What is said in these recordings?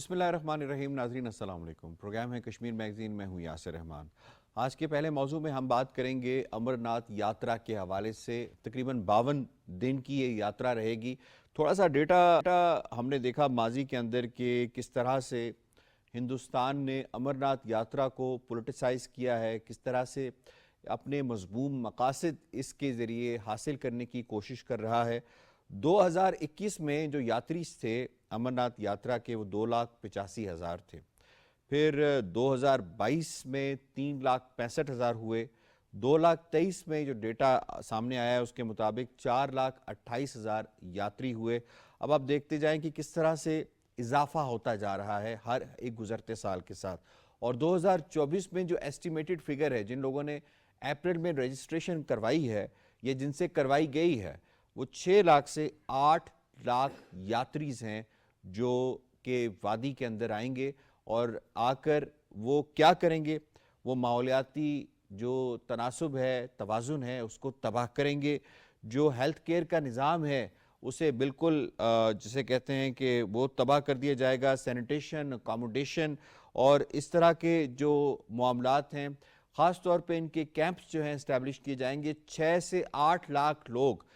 بسم اللہ الرحمن الرحیم. ناظرین السلام علیکم. پروگرام ہے کشمیر میگزین. میں ہوں یاسر رحمان. آج کے پہلے موضوع میں ہم بات کریں گے امرناتھ یاترا کے حوالے سے. تقریباً 52 دن کی یہ یاترا رہے گی. تھوڑا سا ڈیٹا ہم نے دیکھا ماضی کے اندر کہ کس طرح سے ہندوستان نے امرناتھ یاترا کو پولیٹیسائز کیا ہے، کس طرح سے اپنے مذموم مقاصد اس کے ذریعے حاصل کرنے کی کوشش کر رہا ہے. 2021 میں جو یاتری تھے امرناتھ یاترا کے وہ 2,85,000 تھے. پھر 2022 میں 3,65,000 ہوئے. 2023 میں جو ڈیٹا سامنے آیا ہے اس کے مطابق 4,28,000 یاتری ہوئے. اب آپ دیکھتے جائیں کہ کس طرح سے اضافہ ہوتا جا رہا ہے ہر ایک گزرتے سال کے ساتھ. اور 2024 میں جو ایسٹیمیٹڈ فگر ہے، جن لوگوں نے اپریل میں رجسٹریشن کروائی ہے یا جن سے کروائی گئی ہے، وہ 6 لاکھ سے 8 لاکھ یاتریز ہیں جو کہ وادی کے اندر آئیں گے. اور آ کر وہ کیا کریں گے؟ وہ ماحولیاتی جو تناسب ہے، توازن ہے، اس کو تباہ کریں گے. جو ہیلتھ کیئر کا نظام ہے اسے بالکل جسے کہتے ہیں کہ وہ تباہ کر دیا جائے گا. سینیٹیشن، اکاموڈیشن اور اس طرح کے جو معاملات ہیں، خاص طور پہ ان کے کیمپس جو ہیں اسٹیبلش کیے جائیں گے. 6 سے 8 لاکھ لوگ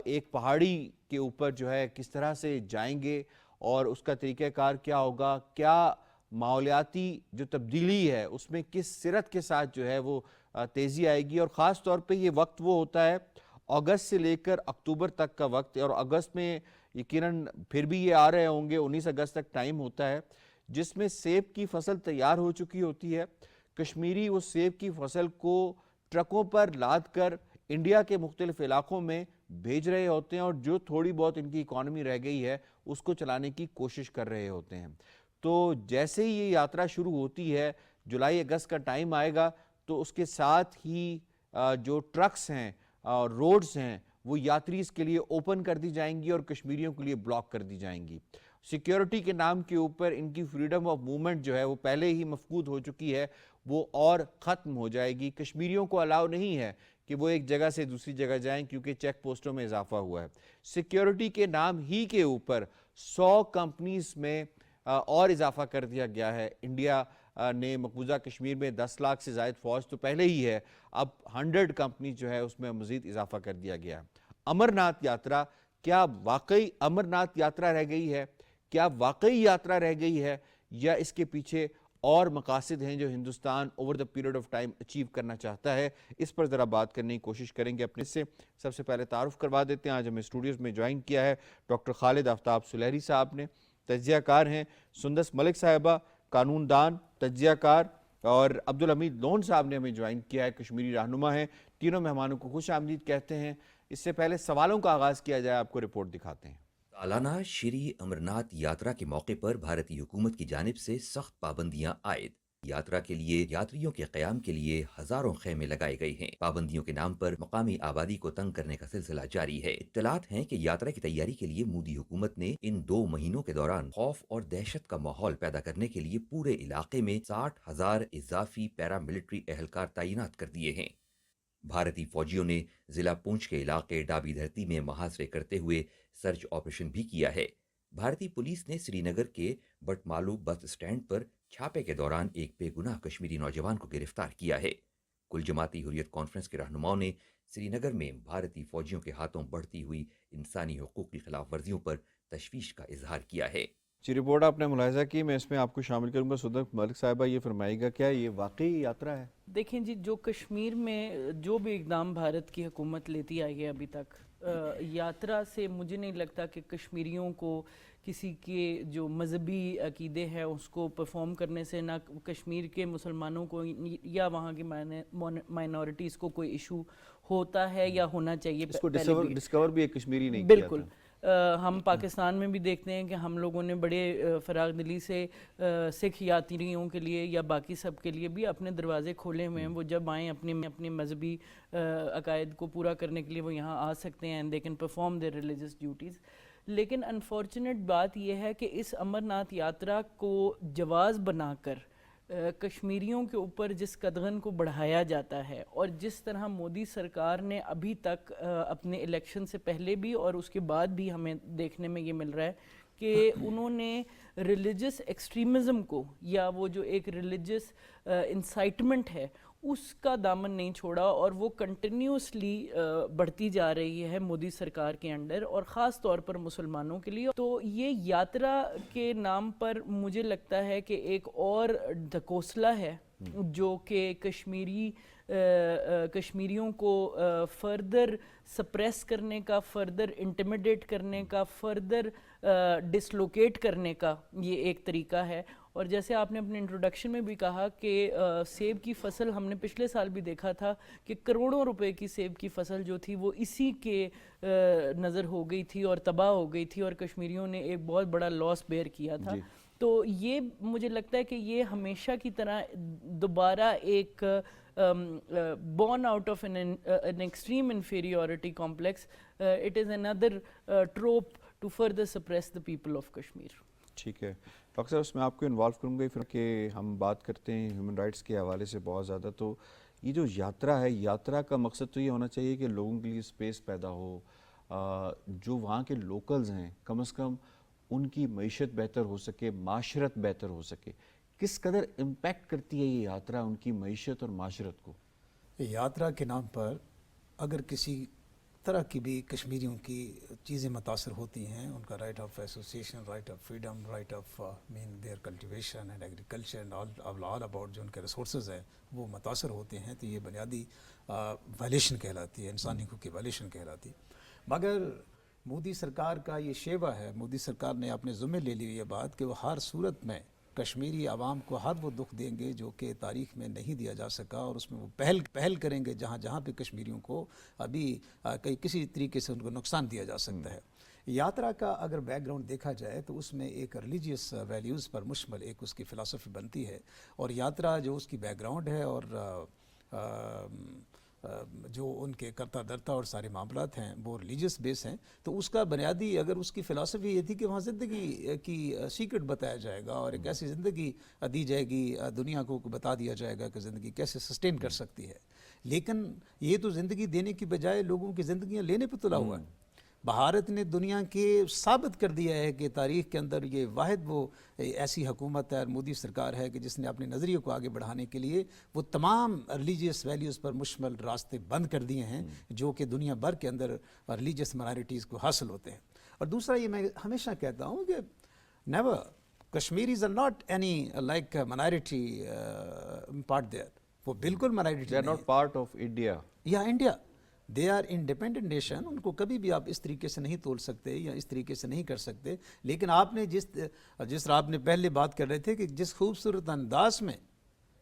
ایک پہاڑی کے اوپر جو ہے کس طرح سے جائیں گے اور اس کا طریقہ کار کیا ہوگا، کیا ماحولیاتی جو تبدیلی ہے اس میں کس سرعت کے ساتھ جو ہے وہ تیزی آئے گی. اور خاص طور پہ یہ وقت وہ ہوتا ہے اگست سے لے کر اکتوبر تک کا وقت. اور اگست میں یقیناً پھر بھی یہ آ رہے ہوں گے، 19 اگست تک ٹائم ہوتا ہے جس میں سیب کی فصل تیار ہو چکی ہوتی ہے. کشمیری وہ سیب کی فصل کو ٹرکوں پر لاد کر انڈیا کے مختلف علاقوں میں بھیج رہے ہوتے ہیں اور جو تھوڑی بہت ان کی اکانومی رہ گئی ہے اس کو چلانے کی کوشش کر رہے ہوتے ہیں. تو جیسے ہی یہ یاترا شروع ہوتی ہے، جولائی اگست کا ٹائم آئے گا تو اس کے ساتھ ہی جو ٹرکس ہیں اور روڈز ہیں وہ یاتریز کے لیے اوپن کر دی جائیں گی اور کشمیریوں کے لیے بلاک کر دی جائیں گی. سیکیورٹی کے نام کے اوپر ان کی فریڈم آف موومنٹ جو ہے وہ پہلے ہی مفقود ہو چکی ہے، وہ اور ختم ہو جائے گی. کشمیریوں کو الاؤ نہیں ہے کہ وہ ایک جگہ سے دوسری جگہ جائیں کیونکہ چیک پوسٹوں میں اضافہ ہوا ہے. سیکیورٹی کے نام ہی کے اوپر 100 کمپنیز میں اور اضافہ کر دیا گیا ہے. انڈیا نے مقبوضہ کشمیر میں 10 لاکھ سے زائد فوج تو پہلے ہی ہے، اب 100 کمپنی جو ہے اس میں مزید اضافہ کر دیا گیا ہے. امرناتھ یاترا کیا واقعی امرناتھ یاترا رہ گئی ہے؟ کیا واقعی یاترا رہ گئی ہے یا اس کے پیچھے اور مقاصد ہیں جو Hindustan over the period of time achieve کرنا چاہتا ہے؟ اس پر ذرا بات کرنے کی کوشش کریں گے. اپنے سے سب سے پہلے تعارف کروا دیتے ہیں. آج ہمیں اسٹوڈیوز میں جوائن کیا ہے ڈاکٹر خالد آفتاب سلیری صاحب نے، تجزیہ کار ہیں. سندس ملک صاحبہ، قانون دان، تجزیہ کار. اور عبدالحمید لون صاحب نے ہمیں جوائن کیا ہے، کشمیری رہنما ہیں. تینوں مہمانوں کو خوش آمدید کہتے ہیں. اس سے پہلے سوالوں کا آغاز کیا جائے، آپ کو رپورٹ دکھاتے ہیں. سالانہ شری امرناتھ یاترا کے موقع پر بھارتی حکومت کی جانب سے سخت پابندیاں عائد. یاترا کے لیے یاتریوں کے قیام کے لیے ہزاروں خیمے لگائے گئے ہیں. پابندیوں کے نام پر مقامی آبادی کو تنگ کرنے کا سلسلہ جاری ہے. اطلاعات ہیں کہ یاترا کی تیاری کے لیے مودی حکومت نے ان 2 مہینوں کے دوران خوف اور دہشت کا ماحول پیدا کرنے کے لیے پورے علاقے میں 60,000 اضافی پیراملٹری اہلکار تعینات کر دیے ہیں. بھارتی فوجیوں نے ضلع پونچھ کے علاقے ڈابی دھرتی میں محاصرے کرتے ہوئے سرچ آپریشن بھی کیا ہے. بھارتی پولیس نے سری نگر کے بٹ مالو بس اسٹینڈ پر چھاپے کے دوران ایک بے گناہ کشمیری نوجوان کو گرفتار کیا ہے. کل جماعتی حریت کانفرنس کے رہنماؤں نے سری نگر میں بھارتی فوجیوں کے ہاتھوں بڑھتی ہوئی انسانی حقوق کی خلاف ورزیوں پر تشویش کا اظہار کیا ہے. جی، رپورٹ آپ نے ملاحظہ کی، میں اس میں آپ کو شامل کروں گا. سندس ملک صاحبہ یہ فرمائے گا کیا یہ واقعی یاترا ہے؟ دیکھیں جی، جو کشمیر میں جو بھی اقدام بھارت کی حکومت لیتی آئی ہے ابھی تک، یاترا سے مجھے نہیں لگتا کہ کشمیریوں کو کسی کے جو مذہبی عقیدے ہیں اس کو پرفارم کرنے سے نہ کشمیر کے مسلمانوں کو یا وہاں کی مائنورٹیز کو کوئی ایشو ہوتا ہے یا ہونا چاہیے. اس کو ڈسکور بھی ایک کشمیری نہیں کیا تھا. بالکل. ہم پاکستان میں بھی دیکھتے ہیں کہ ہم لوگوں نے بڑے فراغ دلی سے سکھ یاتریوں کے لیے یا باقی سب کے لیے بھی اپنے دروازے کھولے ہوئے ہیں. وہ جب آئیں اپنے مذہبی عقائد کو پورا کرنے کے لیے وہ یہاں آ سکتے ہیں and they can perform their religious duties. لیکن انفارچونیٹ بات یہ ہے کہ اس امرناتھ یاترا کو جواز بنا کر کشمیریوں کے اوپر جس قدغن کو بڑھایا جاتا ہے اور جس طرح مودی سرکار نے ابھی تک اپنے الیکشن سے پہلے بھی اور اس کے بعد بھی ہمیں دیکھنے میں یہ مل رہا ہے کہ انہوں نے ریلیجس ایکسٹریمزم کو یا وہ جو ایک ریلیجس انسائٹمنٹ ہے اس کا دامن نہیں چھوڑا، اور وہ کنٹینیوسلی بڑھتی جا رہی ہے مودی سرکار کے انڈر، اور خاص طور پر مسلمانوں کے لیے. تو یہ یاترا کے نام پر مجھے لگتا ہے کہ ایک اور دھکوسلا ہے جو کہ کشمیریوں کو فردر سپریس کرنے کا، فردر انٹیمیڈیٹ کرنے کا، فردر ڈسلوکیٹ کرنے کا یہ ایک طریقہ ہے. اور جیسے آپ نے اپنے انٹروڈکشن میں بھی کہا کہ سیب کی فصل ہم نے پچھلے سال بھی دیکھا تھا کہ کروڑوں روپے کی سیب کی فصل جو تھی وہ اسی کے نظر ہو گئی تھی اور تباہ ہو گئی تھی، اور کشمیریوں نے ایک بہت بڑا لاس بیئر کیا تھا. تو یہ مجھے لگتا ہے کہ یہ ہمیشہ کی طرح دوبارہ ایک born out of an extreme inferiority complex, it is another trope to further suppress the people of Kashmir. ٹھیک ہے ڈاکٹر صاحب، اس میں آپ کو انوالو کروں گا پھر کہ ہم بات کرتے ہیں ہیومن رائٹس کے حوالے سے بہت زیادہ. تو یہ جو یاترا ہے، یاترا کا مقصد تو یہ ہونا چاہیے کہ لوگوں کے لیے اسپیس پیدا ہو، جو وہاں کے لوکلز ہیں کم از کم ان کی معیشت بہتر ہو سکے، معاشرت بہتر ہو سکے. کس قدر امپیکٹ کرتی ہے یہ یاترا ان کی معیشت اور معاشرت کو؟ یاترا کے نام پر اگر کسی طرح کی بھی کشمیریوں کی چیزیں متاثر ہوتی ہیں، ان کا right of association, right of freedom, right of their cultivation and agriculture and all about جو ان کے ریسورسز ہیں وہ متاثر ہوتے ہیں، تو یہ بنیادی وائلیشن کہلاتی ہے، انسانی حقوق کی وائلیشن کہلاتی ہے. مگر مودی سرکار کا یہ شیوا ہے، مودی سرکار نے اپنے ذمہ لے لی یہ بات کہ وہ ہر صورت میں کشمیری عوام کو ہر وہ دکھ دیں گے جو کہ تاریخ میں نہیں دیا جا سکا، اور اس میں وہ پہل کریں گے جہاں جہاں پہ کشمیریوں کو ابھی کسی طریقے سے ان کو نقصان دیا جا سکتا ہے. یاترا کا اگر بیک گراؤنڈ دیکھا جائے تو اس میں ایک ریلیجیس ویلیوز پر مشتمل ایک اس کی فلسفی بنتی ہے، اور یاترا جو اس کی بیک گراؤنڈ ہے اور جو ان کے کرتا درتا اور سارے معاملات ہیں وہ ریلیجیس بیس ہیں. تو اس کا بنیادی اگر اس کی فلسفی یہ تھی کہ وہاں زندگی کی سیکرٹ بتایا جائے گا، اور ایک ایسی زندگی دی جائے گی، دنیا کو بتا دیا جائے گا کہ زندگی کیسے سسٹین کر سکتی ہے. لیکن یہ تو زندگی دینے کی بجائے لوگوں کی زندگیاں لینے پہ تلا ہوا ہے. بھارت نے دنیا کے ثابت کر دیا ہے کہ تاریخ کے اندر یہ واحد وہ ایسی حکومت ہے اور مودی سرکار ہے کہ جس نے اپنے نظریے کو آگے بڑھانے کے لیے وہ تمام ریلیجیس ویلیوز پر مشتمل راستے بند کر دیے ہیں جو کہ دنیا بھر کے اندر ریلیجیس مائنارٹیز کو حاصل ہوتے ہیں. اور دوسرا یہ میں ہمیشہ کہتا ہوں کہ never Kashmiris are not any like minority part there, وہ بالکل minority they are not part of India یا India, they are independent nation. ان کو کبھی بھی آپ اس طریقے سے نہیں تول سکتے یا اس طریقے سے نہیں کر سکتے. لیکن آپ نے جس طرح آپ نے پہلے بات کر رہے تھے کہ جس خوبصورت انداز میں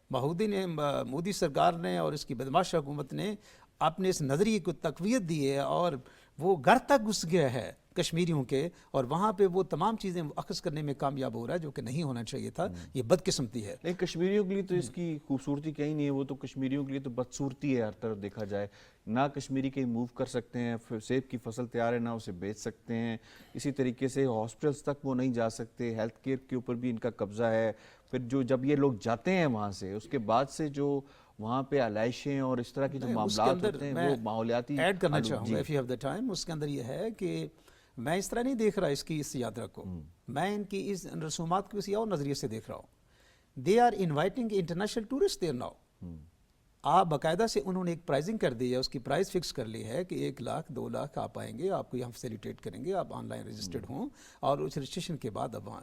مودی سرکار نے اور اس کی بدماش حکومت نے اپنے اس نظریے کو تقویت دی ہے اور وہ گھر تک گھس گیا ہے کشمیریوں کے، اور وہاں پہ وہ تمام چیزیں اخذ کرنے میں کامیاب ہو رہا ہے جو کہ نہیں ہونا چاہیے تھا. یہ بدقسمتی ہے. لیکن کشمیریوں کے لیے تو اس کی خوبصورتی کہیں نہیں ہے، وہ تو کشمیریوں کے لیے تو بدصورتی ہے. ہر طرف دیکھا جائے نہ کشمیری کہیں موو کر سکتے ہیں، سیب کی فصل تیار ہے نہ اسے بیچ سکتے ہیں. اسی طریقے سے ہاسپٹلس تک وہ نہیں جا سکتے، ہیلتھ کیئر کے اوپر بھی ان کا قبضہ ہے. پھر جب یہ لوگ جاتے ہیں وہاں سے، اس کے بعد سے جو وہاں پہ علائشیں اور اس طرح کے جو معاملات ہوتے ہیں وہ ماحولیاتی ایڈ کرنا چاہوں گا if you have the time. اس کے اندر یہ ہے کہ میں اس طرح نہیں دیکھ رہا اس یاترا کو، میں ان کی اس رسومات کو کسی اور نظریے سے دیکھ رہا ہوں. They are inviting international tourist there now. آپ باقاعدہ سے انہوں نے ایک پرائزنگ کر دی ہے، اس کی پرائز فکس کر لی ہے کہ 1 لاکھ 2 لاکھ آپ آئیں گے، آپ کو یہاں فیسیلیٹیٹ کریں گے، آپ آن لائن رجسٹرڈ ہوں، اور اس رجسٹریشن کے بعد اب وہاں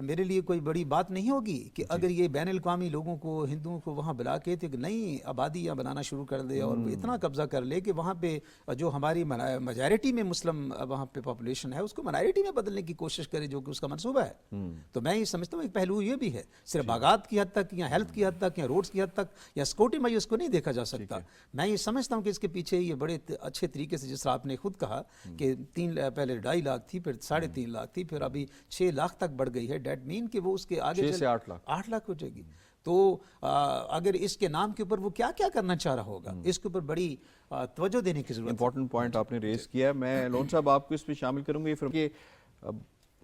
میرے لیے کوئی بڑی بات نہیں ہوگی کہ اگر یہ بین الاقوامی لوگوں کو، ہندوؤں کو وہاں بلا کے ایک نئی آبادیاں بنانا شروع کر دے اور اتنا قبضہ کر لے کہ وہاں پہ جو ہماری میجارٹی میں مسلم وہاں پہ پاپولیشن ہے اس کو مائنارٹی میں بدلنے کی کوشش کرے، جو کہ اس کا منصوبہ ہے. تو میں یہ سمجھتا ہوں ایک پہلو یہ بھی ہے، صرف باغات کی حد تک یا ہیلتھ کی حد تک یا روڈز کی حد تک یا سیکورٹی میجرز کو نہیں دیکھا جا سکتا. میں یہ سمجھتا ہوں کہ اس کے پیچھے یہ بڑے اچھے طریقے سے، جس طرح آپ نے خود کہا کہ پہلے 2.5 لاکھ تھی، پھر 3.5 لاکھ تھی، پھر ابھی 6 لاکھ تک بڑھ گئی ہے. ڈیٹ مین کہ وہ اس کے آگے 6 سے 8 لاکھ ہو جائے گی. تو اگر اس کے نام کے اوپر وہ کیا کیا کرنا چاہ رہا ہوگا، اس کے اوپر بڑی توجہ دینے کی ضرورت ہے. امپورٹنٹ پوائنٹ آپ نے ریز کیا ہے. میں لون صاحب آپ کو اس پہ شامل کروں گی. کہ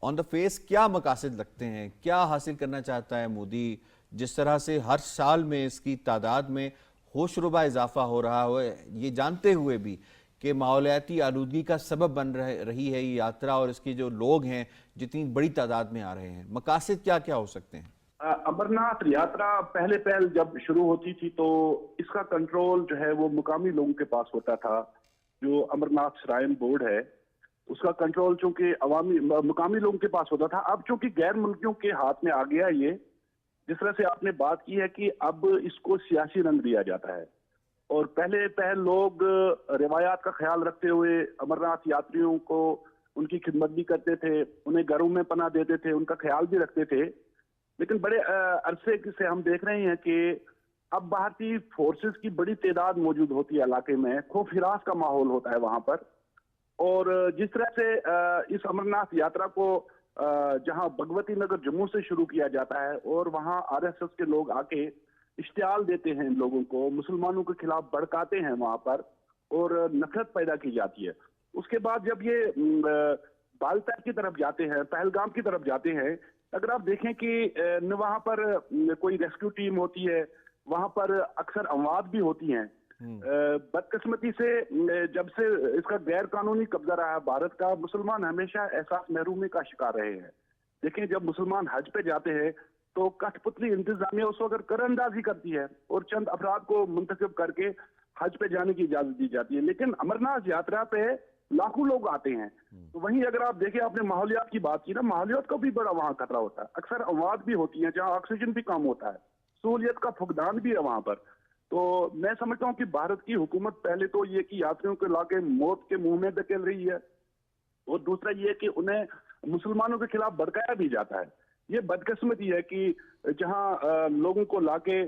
آن دا فیس کیا مقاصد لگتے ہیں، کیا حاصل کرنا چاہتا ہے مودی، جس طرح سے ہر سال میں اس کی تعداد میں ہوش ربا اضافہ ہو رہا ہے، یہ جانتے ہوئے بھی کہ ماحولیاتی آلودگی کا سبب بن رہی ہے یہ یاترا، اور اس کی جو لوگ ہیں جتنی بڑی تعداد میں آ رہے ہیں، مقاصد کیا کیا ہو سکتے ہیں؟ امرناتھ یاترا پہلے جب شروع ہوتی تھی تو اس کا کنٹرول جو ہے وہ مقامی لوگوں کے پاس ہوتا تھا. جو امرناتھ شرائن بورڈ ہے اس کا کنٹرول چونکہ مقامی لوگوں کے پاس ہوتا تھا. اب چونکہ غیر ملکیوں کے ہاتھ میں آ گیا یہ، جس طرح سے آپ نے بات کی ہے کہ اب اس کو سیاسی رنگ دیا جاتا ہے، اور پہلے لوگ روایات کا خیال رکھتے ہوئے امرناتھ یاتریوں کو ان کی خدمت بھی کرتے تھے، انہیں گھروں میں پناہ دیتے تھے، ان کا خیال بھی رکھتے تھے. لیکن بڑے عرصے سے ہم دیکھ رہے ہیں کہ اب بھارتی فورسز کی بڑی تعداد موجود ہوتی ہے علاقے میں، خوف ہراس کا ماحول ہوتا ہے وہاں پر. اور جس طرح سے اس امرناتھ یاترا کو جہاں بھگوتی نگر جموں سے شروع کیا جاتا ہے اور وہاں RSS کے لوگ آ کے اشتعال دیتے ہیں ان لوگوں کو، مسلمانوں کے خلاف بھڑکاتے ہیں وہاں پر اور نفرت پیدا کی جاتی ہے. اس کے بعد جب یہ بالتل کی طرف جاتے ہیں، پہلگام کی طرف جاتے ہیں، اگر آپ دیکھیں کہ وہاں پر کوئی ریسکیو ٹیم ہوتی ہے، وہاں پر اکثر اموات بھی ہوتی ہیں. بدقسمتی سے جب سے اس کا غیر قانونی قبضہ رہا ہے بھارت کا، مسلمان ہمیشہ احساس محرومی کا شکار رہے ہیں. دیکھیں جب مسلمان حج پہ جاتے ہیں تو کٹھ پتلی انتظامیہ اس وقت قرار اندازی کرتی ہے اور چند افراد کو منتخب کر کے حج پہ جانے کی اجازت دی جاتی ہے. لیکن امرناتھ یاترا پہ لاکھوں لوگ آتے ہیں. تو وہیں اگر آپ دیکھیں، آپ نے ماحولیات کی بات کی نا، ماحولیات کا بھی بڑا وہاں خطرہ ہوتا ہے. اکثر اموات بھی ہوتی ہیں جہاں آکسیجن بھی کم ہوتا ہے، سہولیت کا فقدان بھی ہے وہاں پر. تو میں سمجھتا ہوں کہ بھارت کی حکومت پہلے تو یہ کہ یاتریوں کو لا کے موت کے منہ میں دھکیل رہی ہے، اور دوسرا یہ کہ انہیں مسلمانوں کے خلاف بھڑکایا بھی جاتا ہے. یہ بدقسمتی ہے کہ جہاں لوگوں کو لا کے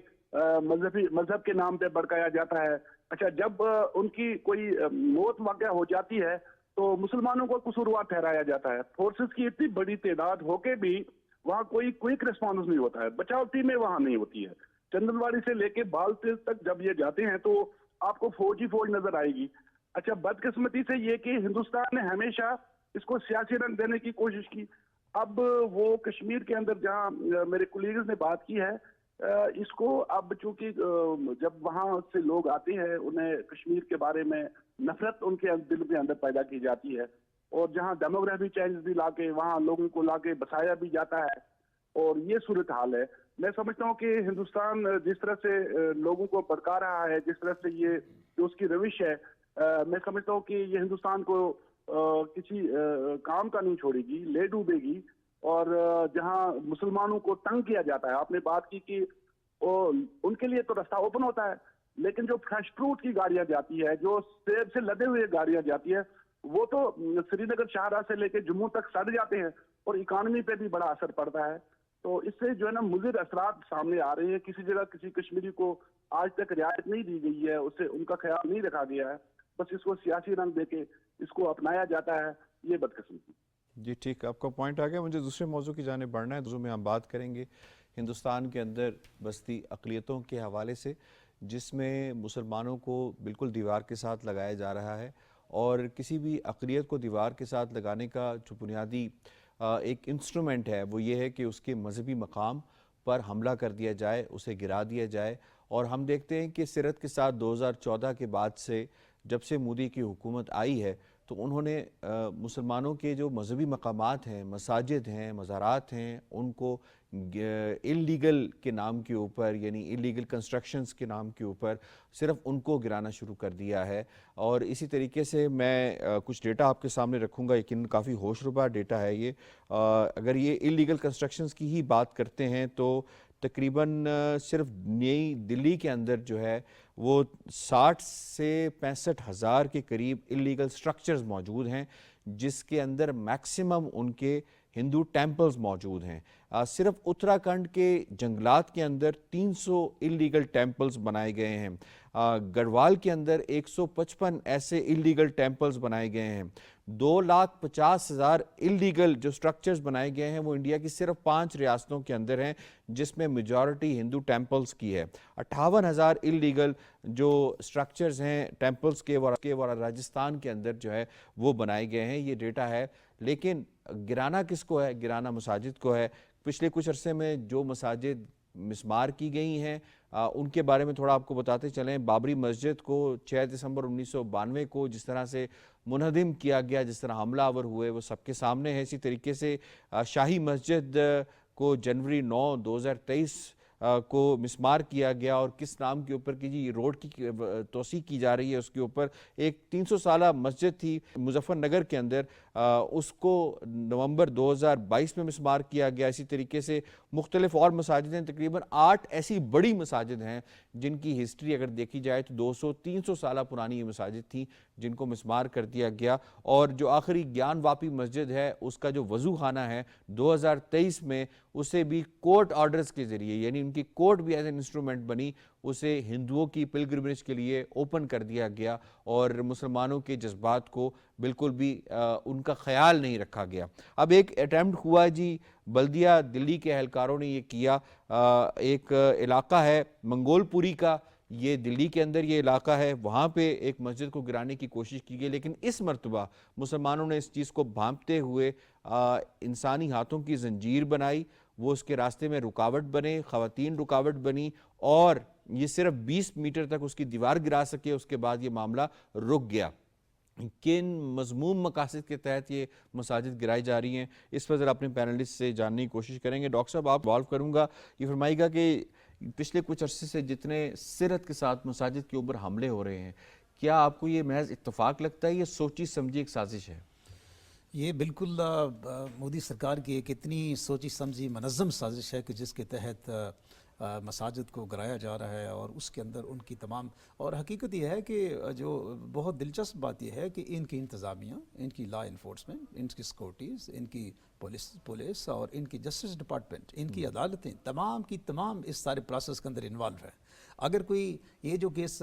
مذہب کے نام پہ بھڑکایا جاتا ہے. اچھا، جب ان کی کوئی موت واقع ہو جاتی ہے تو مسلمانوں کو قصوروار ٹھہرایا جاتا ہے. فورسز کی اتنی بڑی تعداد ہو کے بھی وہاں کوئی کوئک ریسپانس نہیں ہوتا ہے، بچاؤ ٹیمیں وہاں نہیں ہوتی ہے. چندنواڑی سے لے کے بالتل تک جب یہ جاتے ہیں تو آپ کو فوج ہی فوج نظر آئے گی. اچھا، بدقسمتی سے یہ کہ ہندوستان نے ہمیشہ اس کو سیاسی رنگ دینے کی کوشش کی. اب وہ کشمیر کے اندر جہاں میرے کولیگز نے بات کی ہے، اس کو اب چونکہ جب وہاں سے لوگ آتے ہیں انہیں کشمیر کے بارے میں نفرت ان کے دل کے اندر پیدا کی جاتی ہے، اور جہاں ڈیموگرافی چینج بھی لا کے وہاں لوگوں کو لا کے بسایا بھی جاتا ہے، اور یہ صورتحال ہے. میں سمجھتا ہوں کہ ہندوستان جس طرح سے لوگوں کو بھڑکا رہا ہے، جس طرح سے یہ جو اس کی روش ہے، میں سمجھتا ہوں کہ یہ ہندوستان کو کسی کام کا نہیں چھوڑے گی، لے ڈوبے گی. اور جہاں مسلمانوں کو تنگ کیا جاتا ہے، آپ نے بات کی کہ ان کے لیے تو رستہ اوپن ہوتا ہے، لیکن جو فریش فروٹ کی گاڑیاں جاتی ہے، جو سیب سے لدے ہوئے گاڑیاں جاتی ہے، وہ تو سری نگر شاہراہ سے لے کے جموں تک سڑ جاتے ہیں اور اکانومی پہ بھی بڑا اثر پڑتا ہے. تو اس سے جو ہے نا مضر اثرات سامنے آ رہے ہیں. کسی جگہ کسی کشمیری کو آج تک رعایت نہیں دی گئی ہے، اسے ان کا خیال نہیں رکھا گیا ہے، بس اس کو سیاسی رنگ دے کے اس کو اپنایا جاتا ہے. یہ بدقسمتی. جی ٹھیک، آپ کا پوائنٹ آ گیا. مجھے دوسرے موضوع کی جانب بڑھنا ہے. دوسرے میں ہم بات کریں گے ہندوستان کے اندر بستی اقلیتوں کے حوالے سے، جس میں مسلمانوں کو بالکل دیوار کے ساتھ لگایا جا رہا ہے، اور کسی بھی اقلیت کو دیوار کے ساتھ لگانے کا جو بنیادی ایک انسٹرومنٹ ہے وہ یہ ہے کہ اس کے مذہبی مقام پر حملہ کر دیا جائے، اسے گرا دیا جائے. اور ہم دیکھتے ہیں کہ سیرت کے ساتھ 2014 کے بعد سے جب سے مودی کی حکومت آئی ہے تو انہوں نے مسلمانوں کے جو مذہبی مقامات ہیں، مساجد ہیں، مزارات ہیں، ان کو اللیگل کے نام کے اوپر، یعنی اللیگل کنسٹرکشنز کے نام کے اوپر صرف ان کو گرانا شروع کر دیا ہے. اور اسی طریقے سے میں کچھ ڈیٹا آپ کے سامنے رکھوں گا، یقیناً کافی ہوش ربا ڈیٹا ہے یہ. اگر یہ اللیگل کنسٹرکشنز کی ہی بات کرتے ہیں تو تقریباً صرف نئی دلی کے اندر جو ہے وہ 60 سے 65 ہزار کے قریب اللیگل سٹرکچرز موجود ہیں، جس کے اندر میکسیمم ان کے ہندو ٹیمپلز موجود ہیں. صرف اتراکھنڈ کے جنگلات کے اندر 300 اللیگل ٹیمپلز بنائے گئے ہیں. گڑھوال کے اندر 155 ایسے اللیگل ٹیمپلز بنائے گئے ہیں. 2,50,000 اللیگل جو سٹرکچرز بنائے گئے ہیں وہ انڈیا کی صرف 5 ریاستوں کے اندر ہیں، جس میں میجورٹی ہندو ٹیمپلز کی ہے. 58,000 اللیگل جو سٹرکچرز ہیں ٹیمپلز کے راجستھان کے اندر جو ہے وہ بنائے گئے ہیں. یہ ڈیٹا ہے. لیکن گرانا کس کو ہے؟ گرانا مساجد کو ہے. پچھلے کچھ عرصے میں جو مساجد مسمار کی گئی ہیں ان کے بارے میں تھوڑا آپ کو بتاتے چلیں. بابری مسجد کو 6 دسمبر 1992 کو جس طرح سے منہدم کیا گیا, جس طرح حملہ آور ہوئے, وہ سب کے سامنے ہے. اسی طریقے سے شاہی مسجد کو جنوری 9 2023 کو مسمار کیا گیا, اور کس نام کے اوپر کہ جی روڈ کی توسیع کی جا رہی ہے, اس کے اوپر ایک 300 سالہ مسجد تھی مظفر نگر کے اندر, اس کو نومبر 2022 میں مسمار کیا گیا. اسی طریقے سے مختلف اور مساجد ہیں, تقریباً 8 ایسی بڑی مساجد ہیں جن کی ہسٹری اگر دیکھی جائے تو 200-300 سالہ پرانی یہ مساجد تھیں جن کو مسمار کر دیا گیا. اور جو آخری گیان واپی مسجد ہے اس کا جو وضو خانہ ہے 2023 میں اسے بھی کورٹ آرڈرز کے ذریعے, یعنی ان کی کورٹ بھی ایز این انسٹرومنٹ بنی, اسے ہندوؤں کی پلگرمیج کے لیے اوپن کر دیا گیا, اور مسلمانوں کے جذبات کو بالکل بھی ان کا خیال نہیں رکھا گیا. اب ایک اٹیمپٹ ہوا جی, بلدیہ دلی کے اہلکاروں نے یہ کیا, ایک علاقہ ہے منگول پوری کا, یہ دلی کے اندر یہ علاقہ ہے, وہاں پہ ایک مسجد کو گرانے کی کوشش کی گئی, لیکن اس مرتبہ مسلمانوں نے اس چیز کو بھانپتے ہوئے انسانی ہاتھوں کی زنجیر بنائی, وہ اس کے راستے میں رکاوٹ بنے, خواتین رکاوٹ بنی, اور یہ صرف 20 میٹر تک اس کی دیوار گرا سکے. اس کے بعد یہ معاملہ رک گیا. کن مضموم مقاصد کے تحت یہ مساجد گرائی جا رہی ہیں, اس پر ذرا اپنے پینلسٹ سے جاننے کی کوشش کریں گے. ڈاکٹر صاحب آپ انوالو کروں گا, یہ فرمائیے گا کہ پچھلے کچھ عرصے سے جتنے سرت کے ساتھ مساجد کے اوپر حملے ہو رہے ہیں, کیا آپ کو یہ محض اتفاق لگتا ہے, یہ سوچی سمجھی ایک سازش ہے؟ یہ بالکل مودی سرکار کی ایک اتنی سوچی سمجھی منظم سازش ہے کہ جس کے تحت مساجد کو گرایا جا رہا ہے, اور اس کے اندر ان کی تمام, اور حقیقت یہ ہے کہ جو بہت دلچسپ بات یہ ہے کہ ان کی انتظامیہ, ان کی لا انفورسمنٹ, ان کی سیکورٹیز, ان کی پولیس اور ان کی جسٹس ڈپارٹمنٹ, ان کی عدالتیں تمام کی تمام اس سارے پروسیس کے اندر انوالو ہے. اگر کوئی یہ جو کیس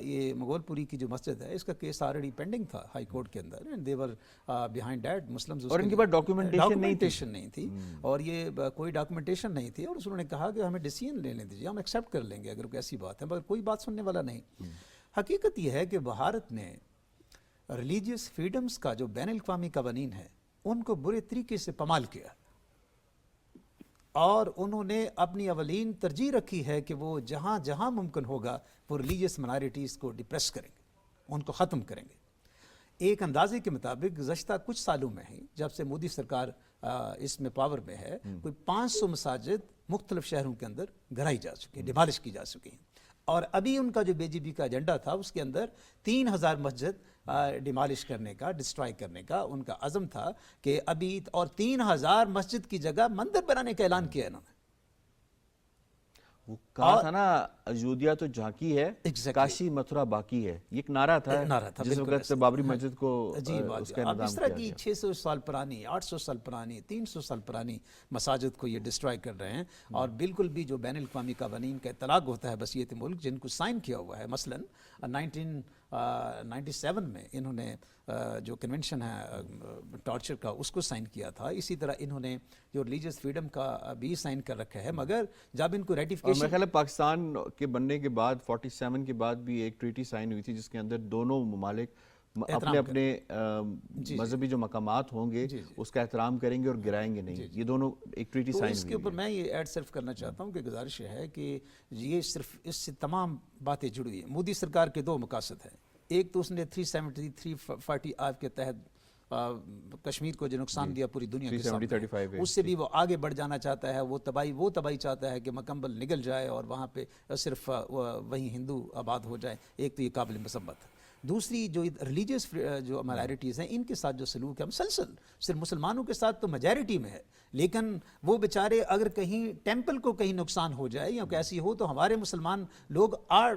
یہ مغول پوری کی جو مسجد ہے, اس کا کیس آلریڈی پینڈنگ تھا ہائی کورٹ کے اندر, and they were behind that Muslims, اور ان کے پاس ڈاکومنٹیشن نہیں تھی, اور یہ کوئی ڈاکومنٹیشن نہیں تھی, اور انہوں نے کہا کہ ہمیں ڈیسیژن لینے دیجیے, ہم ایکسیپٹ کر لیں گے اگر کوئی ایسی بات ہے, مگر کوئی بات سننے والا نہیں. حقیقت یہ ہے کہ بھارت نے ریلیجیس فریڈمز کا جو بین الاقوامی قوانین ہے ان کو برے طریقے سے پامال کیا, اور انہوں نے اپنی اولین ترجیح رکھی ہے کہ وہ جہاں جہاں ممکن ہوگا وہ ریلیجیس مائنارٹیز کو ڈپریس کریں گے, ان کو ختم کریں گے. ایک اندازے کے مطابق گزشتہ کچھ سالوں میں ہی جب سے مودی سرکار اس میں پاور میں ہے, کوئی 500 مساجد مختلف شہروں کے اندر گرائی جا چکی ہیں, ڈیمالش کی جا چکی ہیں, اور ابھی ان کا جو بی جے پی کا ایجنڈا تھا اس کے اندر 3000 مسجد ڈیمالش کرنے کا, ڈسٹرائی کرنے کا ان کا عزم تھا, کہ ابھی اور 3000 مسجد کی جگہ مندر بنانے کا اعلان کیا انہوں نے. وہ کہا تھا نا ایودھیا تو جھانکی ہے, کاشی متھرا باقی ہے, یہ ایک نعرہ تھا جس وقت بابری مسجد کو اس کا انہدام اس طرح کی 600 سال پرانی, 800 سال پرانی, 300 سال پرانی مساجد کو یہ ڈسٹرائی کر رہے ہیں, اور بالکل بھی جو بین الاقوامی قوانین کا اطلاق ہوتا ہے بسیط ملک جن کو سائن کیا ہوا ہے, مثلا 1997 میں انہوں نے جو کنونشن ہے ٹارچر کا اس کو سائن کیا تھا, اسی طرح انہوں نے جو ریلیجیس فریڈم کا بھی سائن کر رکھا ہے, مگر جب ان کو ریٹیفیکیشن, میرے خیال ہے پاکستان کے بننے کے بعد 47 کے بعد بھی ایک ٹریٹی سائن ہوئی تھی جس کے اندر دونوں ممالک اپنے اپنے مذہبی جو مقامات ہوں گے اس کا احترام کریں گے اور گرائیں گے نہیں, یہ دونوں ایک ٹریٹی سائن ہوئی. اس کے اوپر میں یہ ایڈ صرف کرنا چاہتا ہوں کہ گزارش ہے کہ یہ صرف اس سے تمام باتیں جڑی ہوئی ہیں. مودی سرکار کے 2 مقاصد ہیں, ایک تو اس نے 370-340 کے تحت کشمیر کو جو نقصان دیا پوری دنیا کے سامنے, اس سے بھی وہ آگے بڑھ جانا چاہتا ہے, وہ تباہی چاہتا ہے کہ مکمل نگل جائے اور وہاں پہ صرف وہیں ہندو آباد ہو جائے. ایک تو یہ قابل مذمت ہے. دوسری جو ریلیجیس جو مائنارٹیز ہیں ان کے ساتھ جو سلوک ہے مسلسل, صرف مسلمانوں کے ساتھ تو میجارٹی میں ہے, لیکن وہ بیچارے اگر کہیں ٹیمپل کو کہیں نقصان ہو جائے یا ایسی ہو تو ہمارے مسلمان لوگ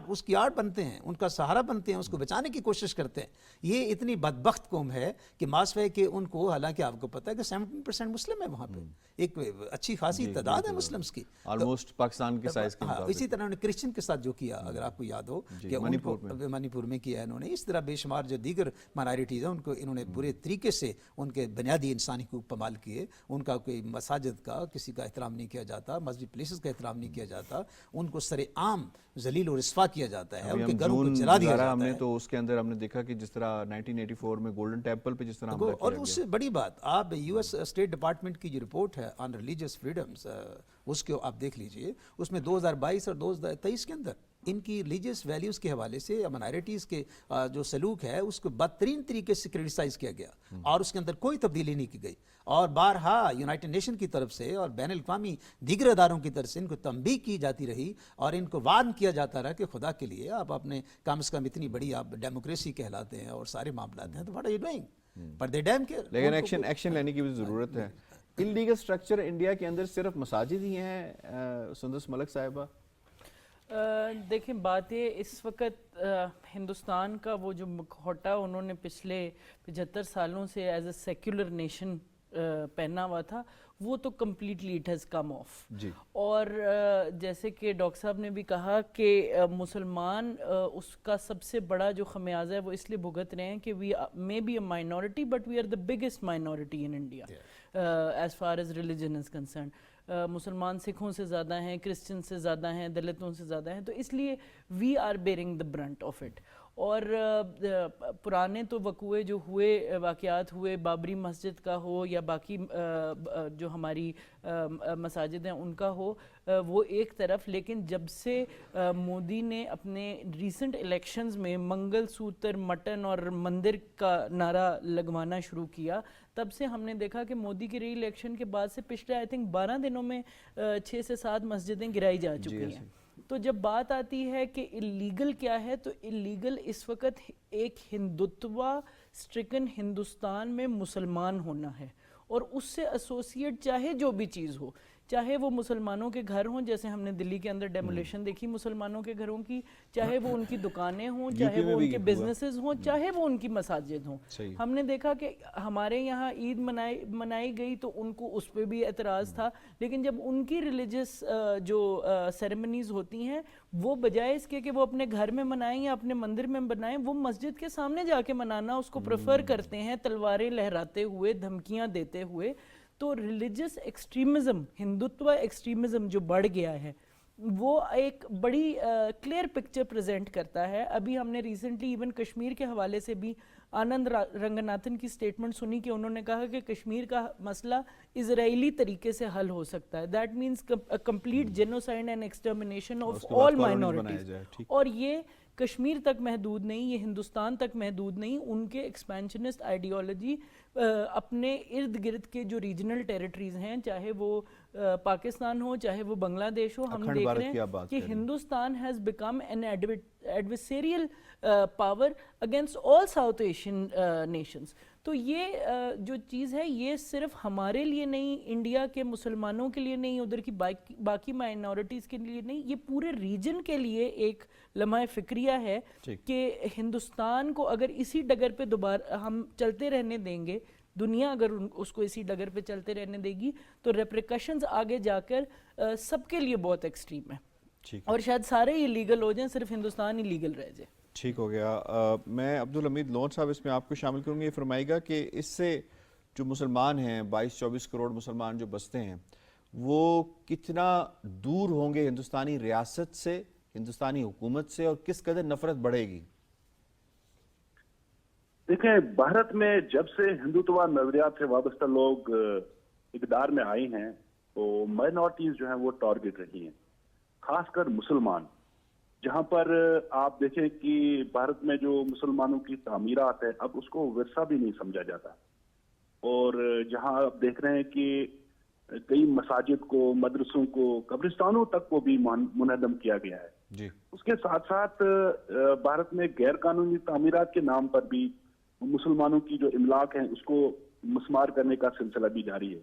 اس کی آڑ بنتے ہیں, ان کا سہارا بنتے ہیں, اس کو بچانے کی کوشش کرتے ہیں. یہ اتنی بدبخت قوم ہے کہ ماسوے کہ ان کو, حالانکہ آپ کو پتہ ہے کہ 17% مسلم ہے وہاں پہ, ایک اچھی خاصی تعداد ہے مسلمس کی, آلموسٹ پاکستان کے سائز کے مطابق. اسی طرح انہوں نے کرسچن کے ساتھ جو کیا اگر آپ کو یاد ہو کہ منی پور میں کیا انہوں نے, اس طرح بے شمار جو دیگر مائنارٹیز ہیں ان کو انہوں نے برے طریقے سے ان کے بنیادی انسانی حقوق پامال کیے. ان کا کوئی مساجد کا کسی کا احترام نہیں کیا جاتا, مذہبی پلیسز کا احترام نہیں کیا جاتا, ان کو سر عام ذلیل و رسوا کیا جاتا ہے, ان کے گھروں کو جلا دیا جاتا ہم نے ہے. تو اس کے اندر ہم نے دیکھا کہ جس طرح 1984 میں گولڈن ٹیمپل پہ جس طرح حملہ اور کیا اس گیا. سے بڑی بات آپ یو ایس اسٹیٹ ڈپارٹمنٹ کی جو رپورٹ ہے آن ریلیجیس فریڈمز, اس کو آپ دیکھ لیجئے, اس میں 2022 اور 2023 کے اندر ان کی ریلیجیس ویلیوز کے حوالے سے یا مائنارٹیز کے جو سلوک ہے اس کو بدترین طریقے سے کرٹیسائز کیا گیا اور اس کے اندر کوئی تبدیلی نہیں کی گئی. اور بارہا یونائٹڈ نیشن کی طرف سے اور بین الاقوامی دیگر اداروں کی طرف سے ان کو تنبیہ کی جاتی رہی اور ان کو وارن کیا جاتا رہا کہ خدا کے لیے آپ اپنے کم از کم اتنی بڑی آپ ڈیموکریسی کہلاتے ہیں اور سارے معاملات ہیں تو what are you doing, but they damn care. لیکن ایکشن لینے کی بھی ضرورت ہے. انلیگل سٹرکچر انڈیا کے اندر صرف مساجد ہی ہیں سندس ملک صاحبہ؟ دیکھیں بات یہ اس وقت ہندوستان کا وہ جو مکھوٹا انہوں نے پچھلے 75 سالوں سے ایز اے سیکولر نیشن پہنا ہوا تھا وہ تو completely it has come of. اور جیسے کہ ڈاکٹر صاحب نے بھی کہا کہ مسلمان اس کا سب سے بڑا جو خمیازہ ہے وہ اس لیے بھگت رہے ہیں کہ we may be a minority but we are the biggest minority in India as far as religion is concerned. مسلمان سکھوں سے زیادہ ہیں, کرسچن سے زیادہ ہیں, دلتوں سے زیادہ ہیں, تو اس لیے we are bearing the brunt of it. اور پرانے تو وقوعے جو ہوئے, واقعات ہوئے, بابری مسجد کا ہو یا باقی جو ہماری مساجد ہیں ان کا ہو, وہ ایک طرف, لیکن جب سے مودی نے اپنے ریسنٹ الیکشنز میں منگل سوتر, مٹن اور مندر کا نعرہ لگوانا شروع کیا, تب سے ہم نے دیکھا کہ مودی کی ری الیکشن کے بعد سے پچھلے آئی تھنک 12 دنوں میں 6 سے 7 مسجدیں گرائی جا چکی ہیں. تو جب بات آتی ہے کہ اللیگل کیا ہے, تو اللیگل اس وقت ایک ہندوتوا سٹرکن ہندوستان میں مسلمان ہونا ہے, اور اس سے ایسوسیٹ چاہے جو بھی چیز ہو, چاہے وہ مسلمانوں کے گھر ہوں جیسے ہم نے دلی کے اندر ڈیمولیشن دیکھی مسلمانوں کے گھروں کی, چاہے وہ ان کی دکانیں ہوں, چاہے وہ ان کے بزنسز ہوں, چاہے وہ ان کی مساجد ہوں. ہم نے دیکھا کہ ہمارے یہاں عید منائی گئی تو ان کو اس پہ بھی اعتراض تھا, لیکن جب ان کی ریلیجس جو سیریمنیز ہوتی ہیں وہ بجائے اس کے کہ وہ اپنے گھر میں منائیں یا اپنے مندر میں بنائیں, وہ مسجد کے سامنے جا کے منانا اس کو پریفر کرتے ہیں, تلواریں لہراتے ہوئے, دھمکیاں دیتے ہوئے. تو ریلیجس ایکسٹریمزم, ہندوتوا ایکسٹریمزم جو بڑھ گیا ہے, وہ ایک بڑی کلیئر پکچر پریزنٹ کرتا ہے. ابھی ہم نے ریسنٹلی ایون کشمیر کے حوالے سے بھی آنند رنگناتھن کی سٹیٹمنٹ سنی کہ انہوں نے کہا کہ کشمیر کا مسئلہ اسرائیلی طریقے سے حل ہو سکتا ہے. That means complete genocide and extermination of all minorities. اور یہ کشمیر تک محدود نہیں, یہ ہندوستان تک محدود نہیں. ان کے ایکسپینشنسٹ آئیڈیالوجی اپنے ارد گرد کے جو ریجنل ٹیریٹریز ہیں, چاہے وہ پاکستان ہو چاہے وہ بنگلہ دیش ہو, ہم دیکھ رہے ہیں کہ Hindustan has become an adversarial power against all South Asian nations. تو یہ جو چیز ہے یہ صرف ہمارے لیے نہیں, انڈیا کے مسلمانوں کے لیے نہیں, ادھر کی باقی مائنورٹیز کے لیے نہیں, یہ پورے ریجن کے لیے ایک لمحہ فکریہ ہے کہ ہندوستان کو اگر اسی ڈگر پہ دوبارہ ہم چلتے رہنے دیں گے, دنیا اگر اس کو اسی ڈگر پہ چلتے رہنے دے گی, تو ریپریکشنز آگے جا کر سب کے لیے بہت ایکسٹریم ہے, اور شاید سارے ہی لیگل ہو جائیں, صرف ہندوستان ہی لیگل رہ جائے. ٹھیک ہو گیا. میں عبدالحمید لون صاحب اس میں آپ کو شامل کروں گا. یہ فرمائے گا کہ اس سے جو مسلمان ہیں 22-24 کروڑ مسلمان جو بستے ہیں, وہ کتنا دور ہوں گے ہندوستانی ریاست سے, ہندوستانی حکومت سے, اور کس قدر نفرت بڑھے گی؟ دیکھیں, بھارت میں جب سے ہندوتوا نظریات سے وابستہ لوگ اقتدار میں آئے ہیں تو مائنورٹیز جو ہیں وہ ٹارگٹ رہی ہیں, خاص کر مسلمان. جہاں پر آپ دیکھیں کہ بھارت میں جو مسلمانوں کی تعمیرات ہے اب اس کو ورثہ بھی نہیں سمجھا جاتا, اور جہاں آپ دیکھ رہے ہیں کہ کئی مساجد کو, مدرسوں کو, قبرستانوں تک کو بھی منہدم کیا گیا ہے. اس کے ساتھ ساتھ بھارت میں غیر قانونی تعمیرات کے نام پر بھی مسلمانوں کی جو املاک ہیں اس کو مسمار کرنے کا سلسلہ بھی جاری ہے.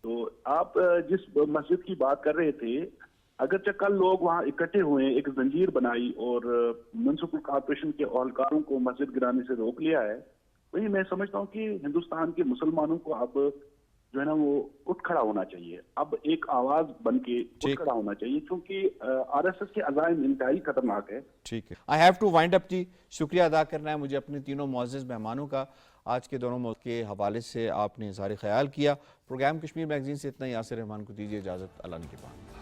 تو آپ جس مسجد کی بات کر رہے تھے, اگرچہ کل لوگ وہاں اکٹھے ہوئے, ایک زنجیر بنائی اور میونسپل کارپوریشن کے اہلکاروں کو مسجد گرانے سے روک لیا ہے, وہی میں سمجھتا ہوں کہ ہندوستان کے مسلمانوں کو اب جو ہے نا وہ اٹھ کھڑا ہونا چاہیے، اب ایک آواز بن کے اٹھ کھڑا ہونا چاہیے، کیونکہ آر ایس ایس کے عزائم انتہائی خطرناک ہے. ٹھیک ہے، آئی ہیو ٹو وائنڈ اپ جی. شکریہ ادا کرنا ہے مجھے اپنے تینوں معزز مہمانوں کا. آج کے دونوں موضوع کے حوالے سے آپ نے اظہار خیال کیا. پروگرام کشمیر میگزین سے اتنا ہی. یاسر رحمان کو دیجیے اجازت. اللہ نگہبان.